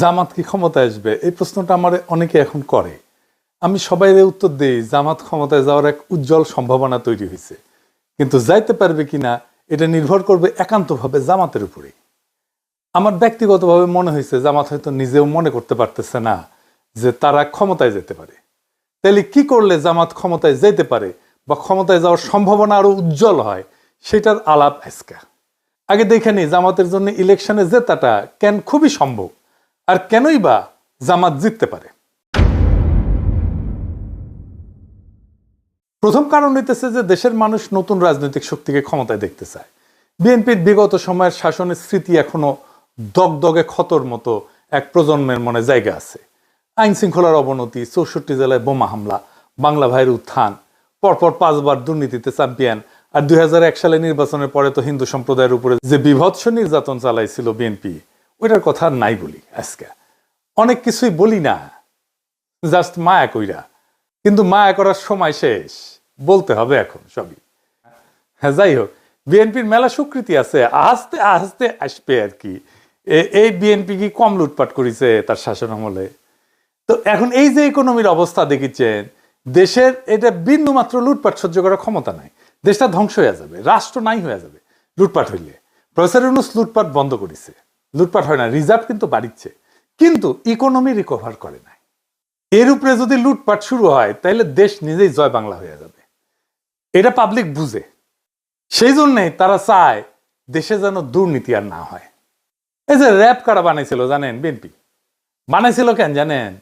জামাত কি ক্ষমতায় আসবে, এই প্রশ্নটা আমার অনেকে এখন করে। আমি সবাই উত্তর দিই, জামাত ক্ষমতায় যাওয়ার এক উজ্জ্বল সম্ভাবনা তৈরি হয়েছে, কিন্তু যাইতে পারবে কিনা এটা নির্ভর করবে একান্তভাবে জামাতের উপরে। আমার ব্যক্তিগতভাবে মনে হয়েছে জামাত হয়তো নিজেও মনে করতে পারতেছে না যে তারা ক্ষমতায় যেতে পারে। তাহলে কি করলে জামাত ক্ষমতায় যেতে পারে বা ক্ষমতায় যাওয়ার সম্ভাবনা আরো উজ্জ্বল হয়, সেটার আলাপ আজকে। আগে দেখে নি জামাতের জন্য ইলেকশনে জেতাটা কেন খুবই সম্ভব, আর কেনই বা জামাত জিততে পারে। প্রথম কারণ হইতেছে যে দেশের মানুষ নতুন রাজনৈতিক শক্তিকে ক্ষমতায় দেখতে চায়। বিএনপির বিগত সময়ের শাসনের স্মৃতি এখনো দগদগে ক্ষতর মতো এক প্রজন্মের মনে জায়গা আছে। আইন শৃঙ্খলার অবনতি, ৬৪ জেলায় বোমা হামলা, বাংলা ভাইয়ের উত্থান, পরপর ৫ বার দুর্নীতিতে চ্যাম্পিয়ন, আর ২০০১ সালে নির্বাচনের পরে তো হিন্দু সম্প্রদায়ের উপরে যে বিভৎস নির্যাতন চালাইছিল বিএনপি, ওইটার কথা নাই বলি। আজকে অনেক কিছুই বলি না, জাস্ট মায়া কইরা, কিন্তু মায়া করার সময় শেষ, বলতে হবে এখন সবই। হ্যাঁ, যাই হোক, বিএনপির মেলা স্বীকৃতি আছে, আস্তে আস্তে আসবে আর কি। এই বিএনপি কি কম লুটপাট করেছে তার শাসন আমলে? তো এখন এই যে ইকোনমির অবস্থা দেখিচ্ছেন, দেশের এটা বিন্দু মাত্র লুটপাট সহ্য করার ক্ষমতা নাই। দেশটা ধ্বংস হয়ে যাবে, রাষ্ট্র নাই হয়ে যাবে লুটপাট হইলে। প্রফেসর ইউনূস লুটপাট বন্ধ করেছে, লুটপাট হয় না, রিজার্ভ কিন্তু বাড়িচ্ছে, কিন্তু ইকোনমি রিকভার করে নাই। এর উপরে যদি লুটপাট শুরু হয় তাহলে দেশ নিজেই জয় বাংলা হয়ে যাবে, এটা পাবলিক বুঝে। সেই জন্যই তারা চায় দেশে যেন দুর্নীতি আর না হয়। এই যে র্যাব কারা বানাইছিল জানেন? বিএনপি বানাইছিল কেন জানেন?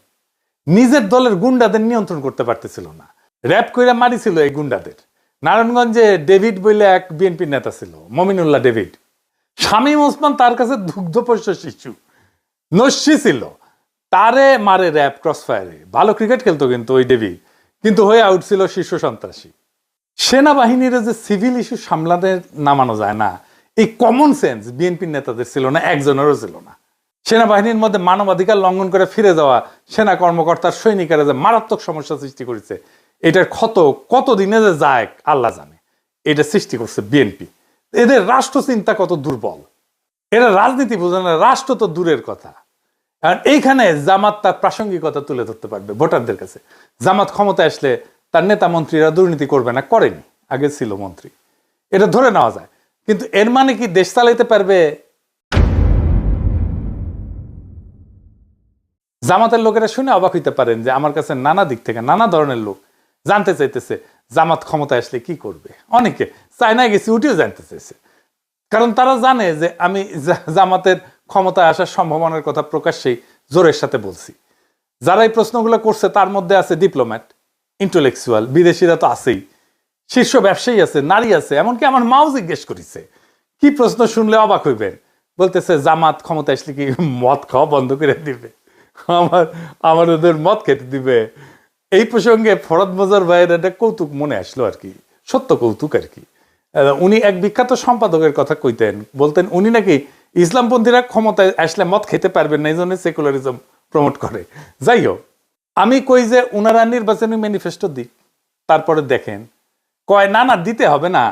নিজের দলের গুন্ডাদের নিয়ন্ত্রণ করতে পারতেছিল না, র্যাব কইরা মারিছিল এই গুন্ডাদের। নারায়ণগঞ্জে ডেভিড বলে এক বিএনপির নেতা ছিল, মমিনুল্লাহ ডেভিড। শামীম ওসমান তার কাছে দুগ্ধপোষ্য শিশু, নস্যি ছিল, তারে মারে র্যাব ক্রসফায়ারে। ভালো ক্রিকেট খেলতো কিন্তু ওই ডেভিড, কিন্তু হয়ে আউট ছিল শীর্ষ সন্ত্রাসী। সেনাবাহিনীর যে সিভিল ইস্যু সামলাতে নামানো যায় না, এই কমন সেন্স বিএনপির নেতাদের ছিল না, একজনেরও ছিল না। সেনাবাহিনীর মধ্যে মানবাধিকার লঙ্ঘন করে ফিরে যাওয়া সেনা কর্মকর্তার সৈনিকেরা যে মারাত্মক সমস্যা সৃষ্টি করেছে, এটার ক্ষত কতদিনে যে যায় আল্লাহ জানে। এটা সৃষ্টি করছে বিএনপি। এদের রাষ্ট্র চিন্তা কত দুর্বল, এরা রাজনীতি বোঝে না, রাষ্ট্র তো দূরের কথা। আর এইখানে জামাত তার প্রাসঙ্গিকতা তুলে ধরতে পারবে ভোটারদের কাছে। জামাত ক্ষমতায় আসলে তার নেতা মন্ত্রীরা দুর্নীতি করবে না, করেনি, আগে ছিল মন্ত্রী, এটা ধরে নেওয়া যায়। কিন্তু এর মানে কি দেশ চালাইতে পারবে? জামাতের লোকেরা শুনে অবাক হইতে পারেন যে আমার কাছে নানা দিক থেকে নানা ধরনের লোক জানতে চাইতেছে জামাত ক্ষমতায় আসলে কি করবে। অনেকে চায়নায় গেছি উঠেও জানতে চাইছে, কারণ তারা জানে যে আমি জামাতের ক্ষমতায় আসার সম্ভাবনার কথা প্রকাশ্যেই জোরের সাথে বলছি। যারা এই প্রশ্নগুলো করছে তার মধ্যে আছে ডিপ্লোম্যাট, ইন্টেলেকচুয়াল, বিদেশিরা তো আছেই, শীর্ষ ব্যবসায়ী আছে, নারী আছে, এমনকি আমার মাও জিজ্ঞেস করেছে। কি প্রশ্ন শুনলে অবাক হইবেন, বলতেছে জামাত ক্ষমতা আসলে কি মদ খাওয়া বন্ধ করে দিবে, আমার ওদের মদ খেতে দিবে। এই প্রসঙ্গে ফরদ মজার ভাইয়ের একটা কৌতুক মনে আসলো আর কি, সত্য কৌতুক আর কি। উনি এক বিখ্যাত সম্পাদকের কথা কইতেন, বলতেন উনি নাকি ইসলামপন্থীরা ক্ষমতায় আসলে মদ খেতে পারবেন না, এই জন্য সেকুলারিজম প্রমোট করে। যাই হোক, আমি কই যে উনারা নির্বাচনী ম্যানিফেস্টো দিক, তারপরে দেখেন। কয় না না দিতে হবে না,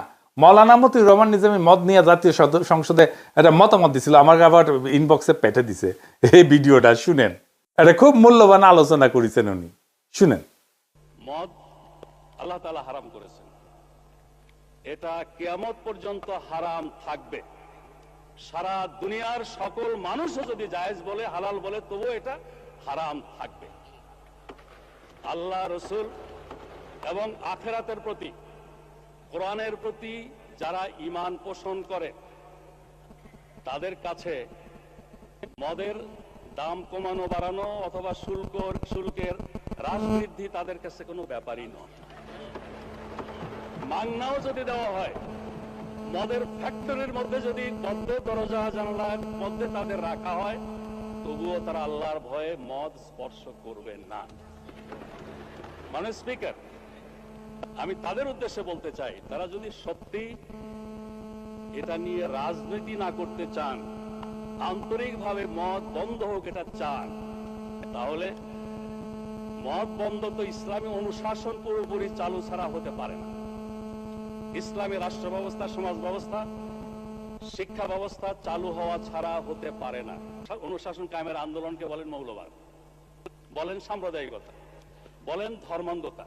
মৌলানা মতিউর রহমান নিজামী মদ নিয়ে জাতীয় সংসদে একটা মতামত দিছিল, আমাকে আবার ইনবক্সে পেঠে দিছে এই ভিডিওটা, শুনেন। এটা খুব মূল্যবান আলোচনা করেছেন উনি, শুনেন। মদ আল্লাহ তাআলা হারাম করেছেন, এটা কিয়ামত পর্যন্ত হারাম থাকবে। সারা দুনিয়ার সকল মানুষও যদি জায়েজ বলে, হালাল বলে, তবু এটা হারাম থাকবে। আল্লাহ, রসুল এবং আখিরাতের প্রতি, কোরআনের প্রতি যারা ঈমান পোষণ করে তাদের কাছে মদের দাম কমানো বাড়ানো অথবা শুল্কের হ্রাস বৃদ্ধি তাদের কাছে কোনো ব্যাপারই নয়। মাংনাও যদি দেওয়া হয়, মদের ফ্যাক্টরির মধ্যে যদি বদ্ধ দরজা জানালার মধ্যে তাদের রাখা হয়, তবুও তারা আল্লাহর ভয়ে মদ স্পর্শ করবেন না। মানে স্পিকার, আমি তাদের উদ্দেশ্যে বলতে চাই, তারা যদি সত্যি এটা নিয়ে রাজনীতি না করতে চান, আন্তরিকভাবে মদ বন্ধ হোক এটা চান, তাহলে মদ বন্ধ তো ইসলামী অনুশাসন পুরোপুরি চালু ছাড়া হতে পারে না। ইসলামী রাষ্ট্র ব্যবস্থা, সমাজ ব্যবস্থা শিক্ষা ব্যবস্থা চালু হওয়া ছাড়া হতে পারে না। অনুশাসন কায়েমের আন্দোলনকে বলেন মৌলবাদ, বলেন সাম্প্রদায়িকতা, বলেন ধর্মান্ধতা।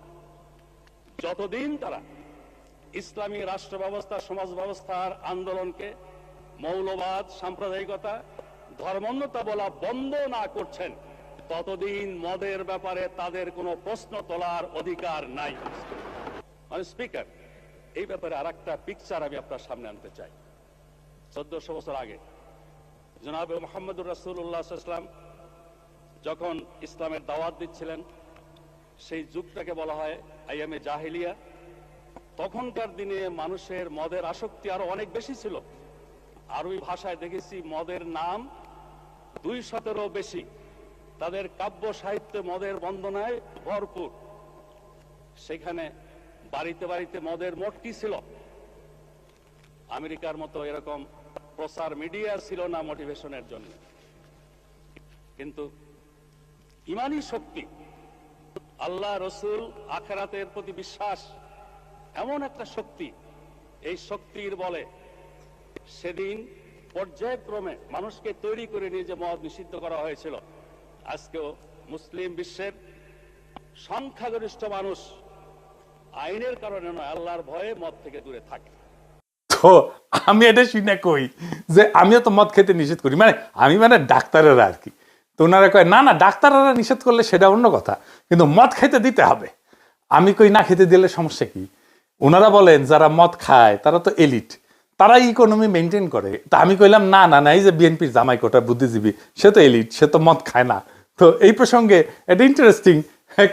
যতদিন তারা ইসলামী রাষ্ট্র ব্যবস্থা, সমাজ ব্যবস্থার আন্দোলনকে মৌলবাদ, সাম্প্রদায়িকতা, ধর্মান্ধতা বলা বন্ধ না করছেন, ততদিন মদের ব্যাপারে তাদের কোনো প্রশ্ন তোলার অধিকার নাই। মানে স্পিকার, এই ব্যাপারে আর একটা পিকচার আমি আপনার সামনে আনতে চাই। 1400 বছর আগে জনাবে মুহাম্মদুর রাসূলুল্লাহ সাল্লাল্লাহু আলাইহি ওয়াসাল্লাম যখন ইসলামের দাওয়াত দিচ্ছিলেন, সেই যুগটাকে বলা হয় আইয়ামে জাহেলিয়া। তখনকার দিনে মানুষের মদের আসক্তি আরো অনেক বেশি ছিল। আরবি ভাষায় দেখেছি মদের নাম 200-এরও বেশি। তাদের কাব্য সাহিত্যে মদের বন্দনায় ভরপুর। সেখানে বাড়িতে বাড়িতে মদের মটকি ছিল। আমেরিকার মতো এরকম প্রচার মিডিয়া ছিল না মোটিভেশনের জন্য। কিন্তু ইমানি শক্তি, আল্লাহ, রসুল, আখিরাতের প্রতি বিশ্বাস এমন একটা শক্তি, এই শক্তির বলে সেদিন পর্যায়ক্রমে মানুষকে তৈরি করে নিয়ে যে মদ নিষিদ্ধ করা হয়েছিল, আজকেও মুসলিম বিশ্বের সংখ্যাগরিষ্ঠ মানুষ আইনের কারণে নয়, আল্লাহর ভয়ে মদ থেকে দূরে থাকে। তো আমি এটা শুনে কই যে আমিও তো মদ খেতে নিষেধ করি, মানে আমি মানে ডাক্তারেরা আর কি। তো ওনারা কয় না না, ডাক্তাররা নিষেধ করলে সেটা অন্য কথা, কিন্তু মদ খেতে দিতে হবে। আমি কই না, খেতে দিলে সমস্যা কি? ওনারা বলেন যারা মদ খায় তারা তো এলিট, তারা ইকোনমি মেনটেন করে। তা আমি কইলাম না না না, এই যে বিএনপির জামাই কোটা বুদ্ধিজীবী, সে তো এলিট, সে তো মদ খায় না। তো এই প্রসঙ্গে একটা ইন্টারেস্টিং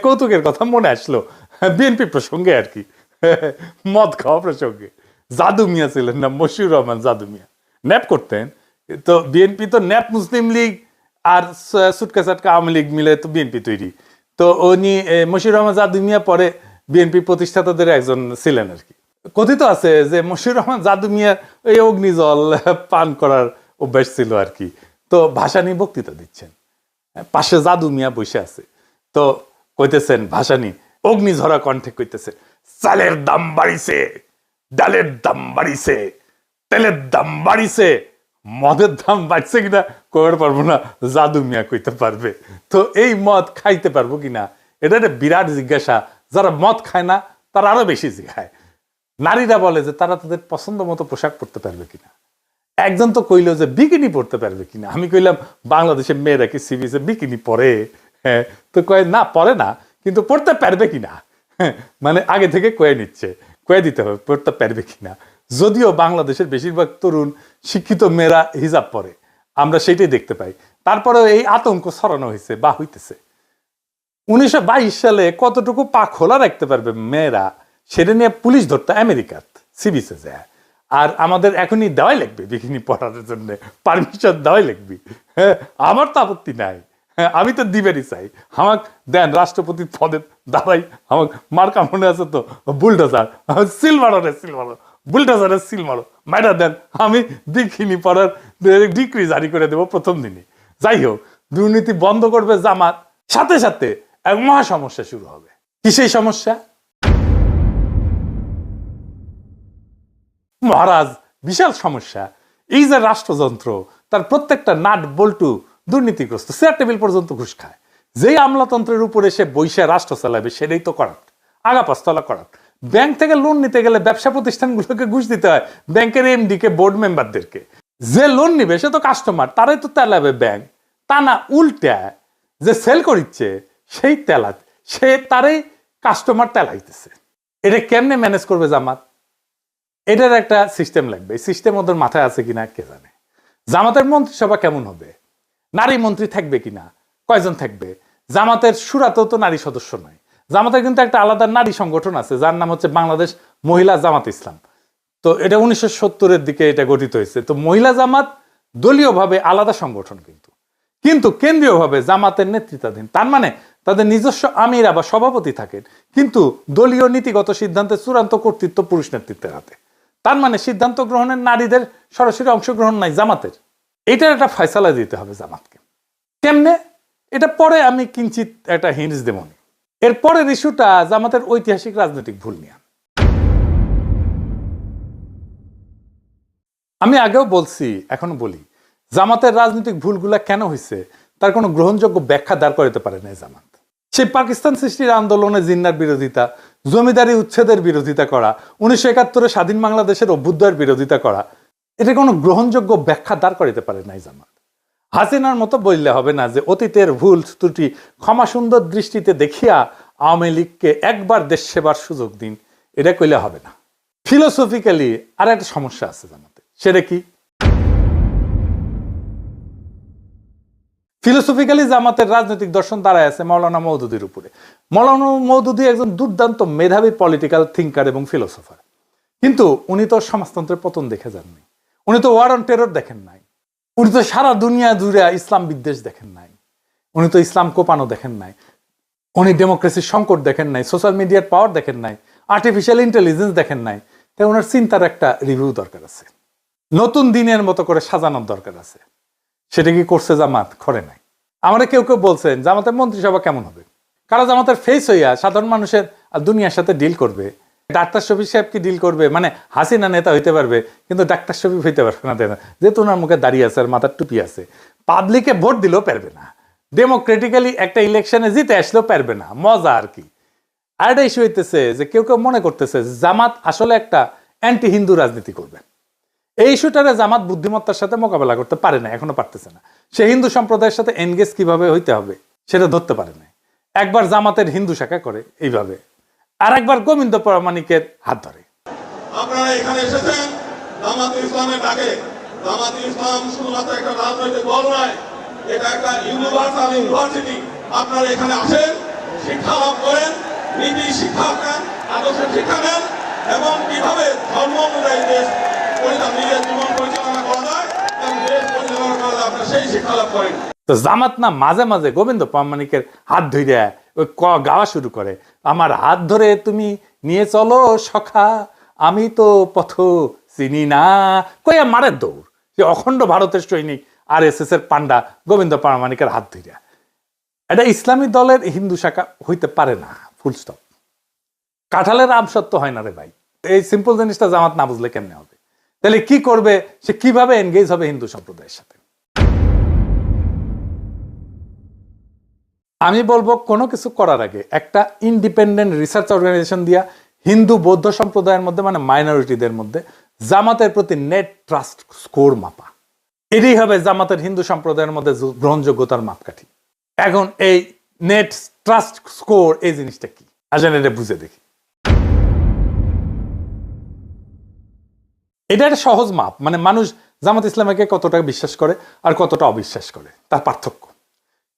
কৌতুকের কথা মনে আসলো, বিএনপি প্রসঙ্গে আর কি, মদ খাওয়া প্রসঙ্গে। জাদু মিয়া ছিলেন না, মশিউর রহমান জাদু মিয়া, ন্যাপ করতেন। তো বিএনপি তো ন্যাপ, মুসলিম লীগ আর সুটকা চাটকা আওয়ামী লীগ মিলে তো বিএনপি তৈরি। তো উনি মশিউর রহমান জাদু মিয়া পরে বিএনপি প্রতিষ্ঠাতাদের একজন ছিলেন আর কি। কথিত আছে যে মশিউর রহমান জাদু মিয়া এই অগ্নিজল পান করার অভ্যাস ছিল আর কি। তো ভাষা নিয়ে বক্তৃতা দিচ্ছেন, পাশে জাদু মিয়া বসে আছে। তো কইতেছেন ভাষা নিয়ে অগ্নিঝরা কণ্ঠে কইতেছে, চালের দাম বাড়িছে, ডালের দাম বাড়িছে, তেলের দাম বাড়িছে, মদের দাম বাড়ছে কিনা কইতে পারবো না, জাদু মিয়া কইতে পারবে। তো এই মদ খাইতে পারবো কিনা এটা একটা বিরাট জিজ্ঞাসা। যারা মদ খায় না তারা আরো বেশি জিজ্ঞায়। নারীরা বলে যে তারা তাদের পছন্দ মতো পোশাক পরতে পারবে কিনা। একজন তো কইলো যে বিকিনি পরতে পারবে কিনা। আমি কইলাম বাংলাদেশের মেয়েরা কি সিবিসে বিকিনি পরে? হ্যাঁ, তো কয় না, পরে না, কিন্তু পড়তে পারবে কিনা। মানে আগে থেকে কয়ে নিচ্ছে, কয়ে দিতে হবে পড়তে পারবে কিনা। যদিও বাংলাদেশের বেশিরভাগ তরুণ শিক্ষিত মেয়েরা হিজাব পরে, আমরা সেটাই দেখতে পাই। তারপরেও এই আতঙ্ক ছড়ানো হয়েছে বা হইতেছে। 1922 সালে কতটুকু পা খোলা রাখতে পারবে মেয়েরা, সেটা নিয়ে পুলিশ ধরতে আমেরিকার সিবিসে যায়। আর আমাদের এখনই দেওয়াই লাগবে বিকিনি পরার জন্য, পারমিশন দেওয়াই লাগবে। হ্যাঁ, আমার তো আপত্তি নাই, হ্যাঁ, আমি তো দিবেরই চাই। আমাক দেন রাষ্ট্রপতির পদে দাঁড়াই, আমাকে মার্কা মনে আছে তো, বুলডোজার, সিল মারো রে সিল মারো, বুলডোজারের সিল মারো, মাইরা দেন, আমি বিকিনি পরার ডিক্রি জারি করে দেবো প্রথম দিনই। যাই হোক, দুর্নীতি বন্ধ করবে জামাত, সাথে সাথে এক মহা সমস্যা শুরু হবে। কি সেই সমস্যা? মহারাজ, বিশাল সমস্যা। এই যে রাষ্ট্রযন্ত্র, তার প্রত্যেকটা নাট বল্টু দুর্নীতিগ্রস্ত, চেয়ার টেবিল পর্যন্ত ঘুষ খায়। যেই আমলাতন্ত্রের উপরে সে বৈশা রাষ্ট্র চালাবে সেটাই তো করাপ্ট, আগা পাঁচতলা করাপ্ট। ব্যাংক থেকে লোন নিতে গেলে ব্যবসা প্রতিষ্ঠানগুলোকে ঘুষ দিতে হয়, ব্যাংকের এমডি কে, বোর্ড মেম্বারদেরকে। যে লোন নিবে সে তো কাস্টমার, তারাই তো তেলাবে ব্যাংক। তা না, উল্টা যে সেল করিচ্ছে সেই তেলা, সে তারই কাস্টমার তেলাইতেছে। এটা কেমনে ম্যানেজ করবে জামাত? এটার একটা সিস্টেম লাগবে। এই সিস্টেম ওদের মাথায় আছে কিনা কে জানে। জামাতের মন্ত্রিসভা কেমন হবে? নারী মন্ত্রী থাকবে কিনা, কয়জন থাকবে? জামাতের সুরাতেও তো নারী সদস্য নয়। জামাতের কিন্তু একটা আলাদা নারী সংগঠন আছে যার নাম হচ্ছে বাংলাদেশ মহিলা জামাত ইসলাম। তো এটা 1970-এর দিকে এটা গঠিত হয়েছে। তো মহিলা জামাত দলীয়ভাবে আলাদা সংগঠন, কিন্তু কেন্দ্রীয়ভাবে জামাতের নেতৃত্বাধীন। তার মানে তাদের নিজস্ব আমিরা বা সভাপতি থাকেন, কিন্তু দলীয় নীতিগত সিদ্ধান্তের চূড়ান্ত কর্তৃত্ব পুরুষ নেতৃত্বের হাতে। তার মানে সিদ্ধান্ত গ্রহণের নারীদের সরাসরি অংশগ্রহণ নাই জামাতের। এটার একটা ফয়সালা দিতে হবে জামাতকে। কেমনে? এটা পরে আমি কিঞ্চিত একটা হিন্টস দেব। এর পরের ইস্যুটা জামাতের ঐতিহাসিক রাজনৈতিক ভুল নিয়ে। আমি আগেও বলছি, এখনো বলি, জামাতের রাজনৈতিক ভুলগুলা কেন হয়েছে তার কোনো গ্রহণযোগ্য ব্যাখ্যা দাঁড় করাতে পারে না জামাত। সেই পাকিস্তান সৃষ্টির আন্দোলনে জিন্নার বিরোধিতা, জমিদারি উচ্ছেদের বিরোধিতা করা, 1971 স্বাধীন বাংলাদেশের অভ্যুদয়ের বিরোধিতা করা, এটা কোনো গ্রহণযোগ্য ব্যাখ্যা দাঁড় করাতে পারে নাই জামাত। হাসিনার মতো বললে হবে না যে অতীতের ভুল ত্রুটি ক্ষমা সুন্দর দৃষ্টিতে দেখিয়া আওয়ামী লীগকে একবার দেশ সেবার সুযোগ দিন, এটা কইলে হবে না। ফিলোসফিক্যালি আর একটা সমস্যা আছে জামাতে, সেটা কি? ফিলোসফিক্যালি জামাতের রাজনৈতিক দর্শন দাঁড়ায় আছে মৌলানা মওদুদির উপরে। মৌলানা মওদুদি একজন দুর্দান্ত মেধাবী পলিটিক্যাল থিঙ্কার এবং ফিলোসফার, কিন্তু উনি তো সমাজতন্ত্রের পতন দেখে যাননি, উনি তো ওয়ার অন টেরর দেখেন নাই, উনি তো সারা দুনিয়া জুড়ে ইসলাম বিদ্বেষ দেখেন নাই, উনি তো ইসলাম কোপানো দেখেন নাই, উনি ডেমোক্রেসির সংকট দেখেন নাই, সোশ্যাল মিডিয়ার পাওয়ার দেখেন নাই, আর্টিফিশিয়াল ইন্টেলিজেন্স দেখেন নাই। তাই ওনার চিন্তার একটা রিভিউ দরকার আছে, নতুন দিনের মতো করে সাজানোর দরকার আছে। সেটা কি করছে জামাত? করে নাই। আমরা কেউ কেউ বলছেন জামাতের মন্ত্রিসভা কেমন হবে, কারা জামাতের ফেস হইয়া সাধারণ মানুষের দুনিয়ার সাথে ডিল করবে। ডাক্তার শফিক সাহেব কি ডিল করবে? মানে হাসিনা নেতা হইতে পারবে কিন্তু ডাক্তার শফিক হইতে পারবে না, যেহেতু ওনার মুখে দাঁড়িয়ে আছে আর মাথার টুপি আছে। পাবলিকে ভোট দিলেও পারবে না, ডেমোক্রেটিক্যালি একটা ইলেকশনে জিতে আসলেও পারবে না। মজা আর কি। আর একটা ইস্যু হইতেছে যে কেউ কেউ মনে করতেছে জামাত আসলে একটা অ্যান্টি হিন্দু রাজনীতি করবে। এই ইস্যুটারে জামাত বুদ্ধিমত্তার সাথে মোকাবেলা করতে পারে না, এখনো পারতেছে না। সে হিন্দু সম্প্রদায়ের সাথে এনগেজ কিভাবে হইতে হবে সেটা ধরতে পারে না। একবার জামাতের হিন্দু শাখা করে এইভাবে, আর একবার গোবিন্দ প্রামাণিকের হাত ধরে। আপনারা এখানে এসেছেন জামাতুল ইসলামের ডাকে। জামাতুল ইসলাম শুধুমাত্র একটা রাজনৈতিক দল নয়, এটা একটা ইউনিভার্সাল ইউনিভার্সিটি। আপনারা এখানে আসেন, শিক্ষা লাভ করেন, নীতি শিক্ষা নেন, আদর্শ শিক্ষা নেন, এবং কিভাবে ধর্ম অনুযায়ী দেশ নিজের জীবন পরিচালনা করা যায় এবং দেশ পরিচালনা করা যায়, আপনারা সেই শিক্ষা লাভ করেন। তো জামাত না মাঝে মাঝে গোবিন্দ প্রামাণিকের হাত ধরে ওই গাওয়া শুরু করে, আমার হাত ধরে তুমি নিয়ে চলো সখা, আমি তো পথ চিনি না, কইয়া মারের দৌড়। যে অখণ্ড ভারতের সৈনিক RSS এর পান্ডা গোবিন্দ প্রামাণিকের হাত ধরে। এটা ইসলামী দলের হিন্দু শাখা হইতে পারে না, ফুল স্টপ। কাঁঠালের আম সত্য হয় না রে ভাই। এই সিম্পল জিনিসটা জামাত না বুঝলে কেমনে হবে? তাহলে কি করবে? সে কিভাবে এনগেজ হবে হিন্দু সম্প্রদায়ের সাথে? আমি বলবো কোনো কিছু করার আগে একটা ইন্ডিপেন্ডেন্ট রিসার্চ অর্গানাইজেশন দিয়া হিন্দু বৌদ্ধ সম্প্রদায়ের মধ্যে, মানে মাইনরিটিদের মধ্যে জামাতের প্রতি নেট ট্রাস্ট স্কোর মাপা। এটাই হবে জামাতের হিন্দু সম্প্রদায়ের মধ্যে গ্রহণযোগ্যতার মাপকাঠি। এখন এই নেট ট্রাস্ট স্কোর এই জিনিসটা কি আসেন এটা বুঝে দেখি। এটা একটা সহজ মাপ, মানে মানুষ জামাত ইসলামকে কতটা বিশ্বাস করে আর কতটা অবিশ্বাস করে তার পার্থক্য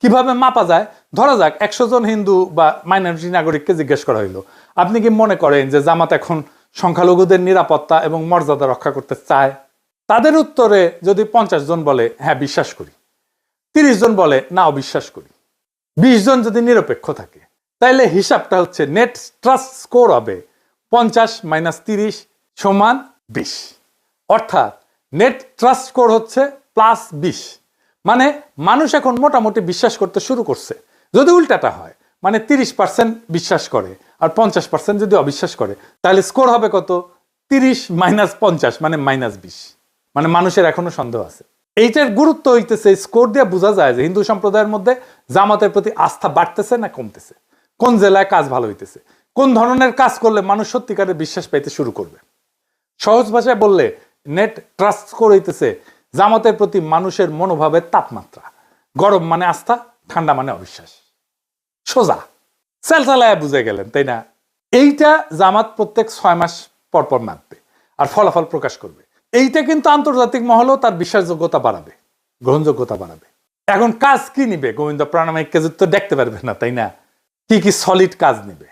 কিভাবে মাপা যায়। ধরা যাক 100 জন হিন্দু বা মাইনরিটি নাগরিককে জিজ্ঞেস করা হইলো, আপনি কি মনে করেন যে জামাত এখন সংখ্যালঘুদের নিরাপত্তা এবং মর্যাদা রক্ষা করতে চায়? তাদের উত্তরে যদি 50 জন বলে হ্যাঁ বিশ্বাস করি, 30 জন বলে না অবিশ্বাস করি, 20 জন যদি নিরপেক্ষ থাকে, তাইলে হিসাবটা হচ্ছে নেট ট্রাস্ট স্কোর হবে 50 - 30 = 20। অর্থাৎ নেট ট্রাস্ট স্কোর হচ্ছে +20। মানে মানুষ এখন মোটামুটি বিশ্বাস করতে শুরু করছে। যদি উল্টাটা হয়, মানে 30% বিশ্বাস করে আর 50% যদি অবিশ্বাস করে, তাহলে স্কোর হবে কত? 30 - 50 মানে -20। মানে মানুষের এখনো সন্দেহ আছে। এইটার গুরুত্ব হইতেছে স্কোর দিয়ে বোঝা যায় যে হিন্দু সম্প্রদায়ের মধ্যে জামাতের প্রতি আস্থা বাড়তেছে না কমতেছে, কোন জেলায় কাজ ভালো হইতেছে, কোন ধরনের কাজ করলে মানুষ সত্যিকারের বিশ্বাস পাইতে শুরু করবে। সহজ ভাষায় বললে নেট ট্রাস্ট স্কোর হইতেছে জামাতের প্রতি মানুষের মনোভাবের তাপমাত্রা। গরম মানে আস্থা, ঠান্ডা মানে অবিশ্বাস। সোজা চালায় বুঝে গেলেন, তাই না? এইটা জামাত প্রত্যেক 6 মাস পর পর মাপবে আর ফলাফল প্রকাশ করবে। এইটা কিন্তু আন্তর্জাতিক মহলেও তার বিশ্বাসযোগ্যতা বাড়াবে, গ্রহণযোগ্যতা বাড়াবে। এখন কাজ কি নিবে? গোবিন্দ প্রামাণিককে তো দেখতে পারবে না, তাই না? কি কি সলিড কাজ নিবে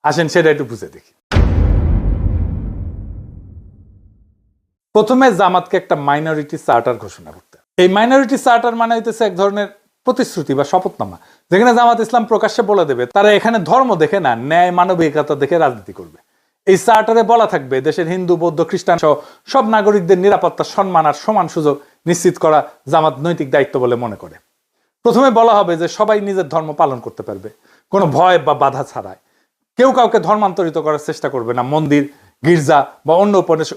আসেন সেটা একটু বুঝে দেখি। প্রথমে জামাতকে একটা মাইনরিটি চার্টার ঘোষণা করতে। এই মাইনরিটি চার্টার মানে হইতেছে এক ধরনের প্রতিশ্রুতি বা শপথনামা, যেখানে জামাত ইসলাম প্রকাশ্যে বলে দেবে তারা এখানে ধর্ম দেখে না, ন্যায় মানবিকতা দেখে রাজনীতি করবে। এই চার্টারে বলা থাকবে দেশের হিন্দু বৌদ্ধ খ্রিস্টান সহ সব নাগরিকদের নিরাপত্তা, সম্মান আর সমান সুযোগ নিশ্চিত করা জামাত নৈতিক দায়িত্ব বলে মনে করে। প্রথমে বলা হবে যে সবাই নিজের ধর্ম পালন করতে পারবে কোনো ভয় বা বাধা ছাড়াই। কেউ কাউকে ধর্মান্তরিত করার চেষ্টা করবে না, মন্দির গির্জা বা অন্য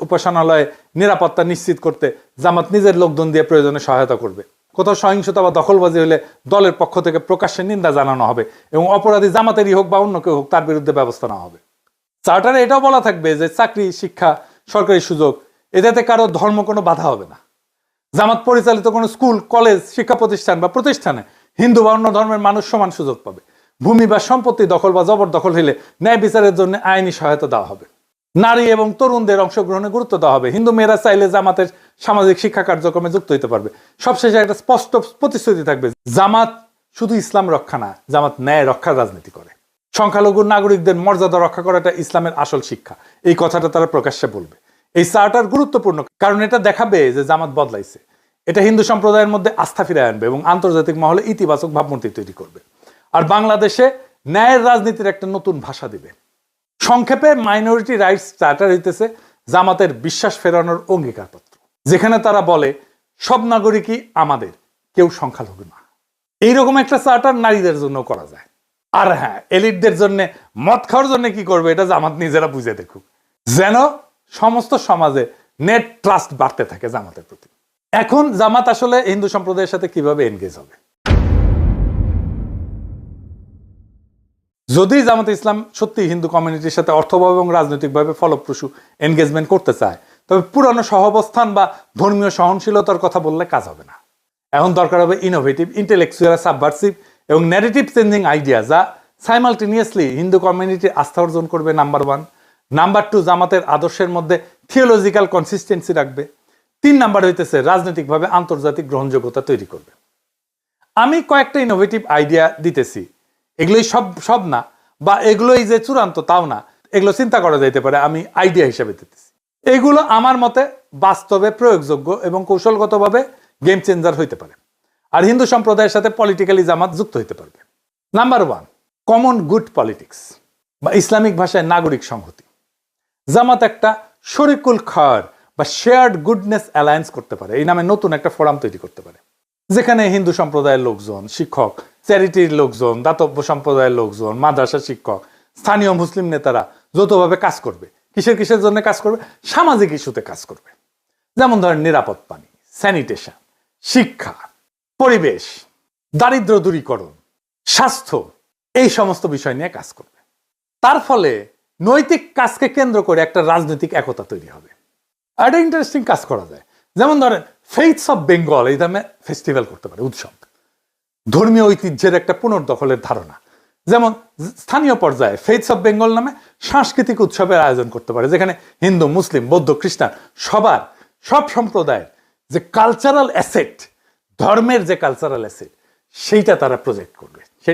উপাসনালয়ে নিরাপত্তা নিশ্চিত করতে জামাত নিজের লোকজন দিয়ে প্রয়োজনে সহায়তা করবে। কোথাও সহিংসতা বা দখলবাজি হলে দলের পক্ষ থেকে প্রকাশ্যে নিন্দা জানানো হবে এবং অপরাধী জামাতেরই হোক বা অন্য কেউ হোক তার বিরুদ্ধে ব্যবস্থা নেওয়া হবে। চার্টারে এটাও বলা থাকবে যে চাকরি, শিক্ষা, সরকারি সুযোগ এটাতে কারো ধর্ম কোনো বাধা হবে না। জামাত পরিচালিত কোনো স্কুল, কলেজ, শিক্ষা প্রতিষ্ঠান বা প্রতিষ্ঠানে হিন্দু বা অন্য ধর্মের মানুষ সমান সুযোগ পাবে। ভূমি বা সম্পত্তি দখল বা জবরদখল হলে ন্যায় বিচারের জন্য আইনি সহায়তা দেওয়া হবে। নারী এবং তরুণদের অংশগ্রহণে গুরুত্ব দেওয়া হবে। হিন্দু মেয়েরা চাইলে জামাতের সামাজিক শিক্ষা কার্যক্রমে যুক্ত হতে পারবে। সবশেষে একটা স্পষ্ট প্রতিশ্রুতি থাকবে, জামাত শুধু ইসলাম রক্ষা না, জামাত ন্যায় রক্ষার রাজনীতি করে। সংখ্যালঘু নাগরিকদের মর্যাদা রক্ষা করাটা ইসলামের আসল শিক্ষা, এই কথাটা তারা প্রকাশ্যে বলবে। এই চার্টার গুরুত্বপূর্ণ কারণ এটা দেখাবে যে জামাত বদলাইছে। এটা হিন্দু সম্প্রদায়ের মধ্যে আস্থা ফিরে আনবে এবং আন্তর্জাতিক মহলে ইতিবাচক ভাবমূর্তি তৈরি করবে। আর বাংলাদেশে ন্যায়ের রাজনীতির একটা নতুন ভাষা দিবে। সংক্ষেপে মাইনরিটি রাইটস চার্টার হইতেছে জামাতের বিশ্বাস ফেরানোর অঙ্গীকারপত্র, যেখানে তারা বলে সব নাগরিকই আমাদের, কেউ সংখ্যালঘু না। এইরকম একটা চার্টার নারীদের জন্য করা যায়। আর হ্যাঁ, এলিটদের জন্য মদ খাওয়ার জন্য কি করবে এটা জামাত নিজেরা বুঝে দেখুক, যেন সমস্ত সমাজে নেট ট্রাস্ট বাড়তে থাকে জামাতের প্রতি। এখন জামাত আসলে হিন্দু সম্প্রদায়ের সাথে কিভাবে এনগেজ হবে? যদি জামাত ইসলাম সত্যি হিন্দু কমিউনিটির সাথে অর্থভাবে এবং রাজনৈতিকভাবে ফলপ্রসূ এনগেজমেন্ট করতে চায়, তবে পুরানো সহাবস্থান বা ধর্মীয় সহনশীলতার কথা বললে কাজ হবে না। এখন দরকার হবে ইনোভেটিভ, ইন্টেলেকচুয়াল, সাবভার্সিভ এবং ন্যারেটিভ চেঞ্জিং আইডিয়া, যা সাইমালটেনিয়াসলি হিন্দু কমিউনিটির আস্থা অর্জন করবে, নাম্বার 1। নাম্বার 2, জামাতের আদর্শের মধ্যে থিওলজিক্যাল কনসিস্টেন্সি রাখবে। 3 নাম্বার হইতেছে রাজনৈতিকভাবে আন্তর্জাতিক গ্রহণযোগ্যতা তৈরি করবে। আমি কয়েকটা ইনোভেটিভ আইডিয়া দিতেছি, এগুলোই সব না, বা এগুলোই যে চূড়ান্ত তাও না, এগুলো চিন্তা করা যাইতে পারে, আমি আইডিয়া হিসেবে দিতেছি। এগুলো আমার মতে বাস্তবে প্রয়োগযোগ্য এবং কৌশলগতভাবে গেম চেঞ্জার হইতে পারে, আর হিন্দু সম্প্রদায়ের সাথে পলিটিক্যালি জামাত যুক্ত হইতে পারবে। নাম্বার 1, কমন গুড পলিটিক্স বা ইসলামিক ভাষায় নাগরিক সংহতি। জামাত একটা শরিকুল খায়র বা শেয়ার্ড গুডনেস অ্যালায়েন্স করতে পারে। এই নামে নতুন একটা ফোরাম তৈরি করতে পারে, যেখানে হিন্দু সম্প্রদায়ের লোকজন, শিক্ষক, চ্যারিটির লোকজন, দাতব্য সম্প্রদায়ের লোকজন, মাদ্রাসা শিক্ষক, স্থানীয় মুসলিম নেতারা যৌথভাবে কাজ করবে। কিসের জন্য কাজ করবে? সামাজিক ইস্যুতে কাজ করবে। যেমন ধরেন নিরাপদ পানি, স্যানিটেশন, শিক্ষা, পরিবেশ, দারিদ্র দূরীকরণ, স্বাস্থ্য, এই সমস্ত বিষয় নিয়ে কাজ করবে। তার ফলে নৈতিক কাজকে কেন্দ্র করে একটা রাজনৈতিক একতা তৈরি হবে। একটা ইন্টারেস্টিং কাজ করা যায়, যেমন ধরেন ফেইথস অফ বেঙ্গল এই নামে ফেস্টিভ্যাল করতে পারে, উৎসব। ধর্মীয় ঐতিহ্যের একটা পুনর্দখলের ধারণা, যেমন স্থানীয় পর্যায়ে ফেইথস অফ বেঙ্গল নামে সাংস্কৃতিক উৎসবের আয়োজন করতে পারে, যেখানে হিন্দু, মুসলিম, বৌদ্ধ, খ্রিস্টান সব সম্প্রদায়ের যে কালচারাল অ্যাসেট, ধর্মের যে কালচারাল অ্যাসেট, সেইটা তারা প্রজেক্ট করবে।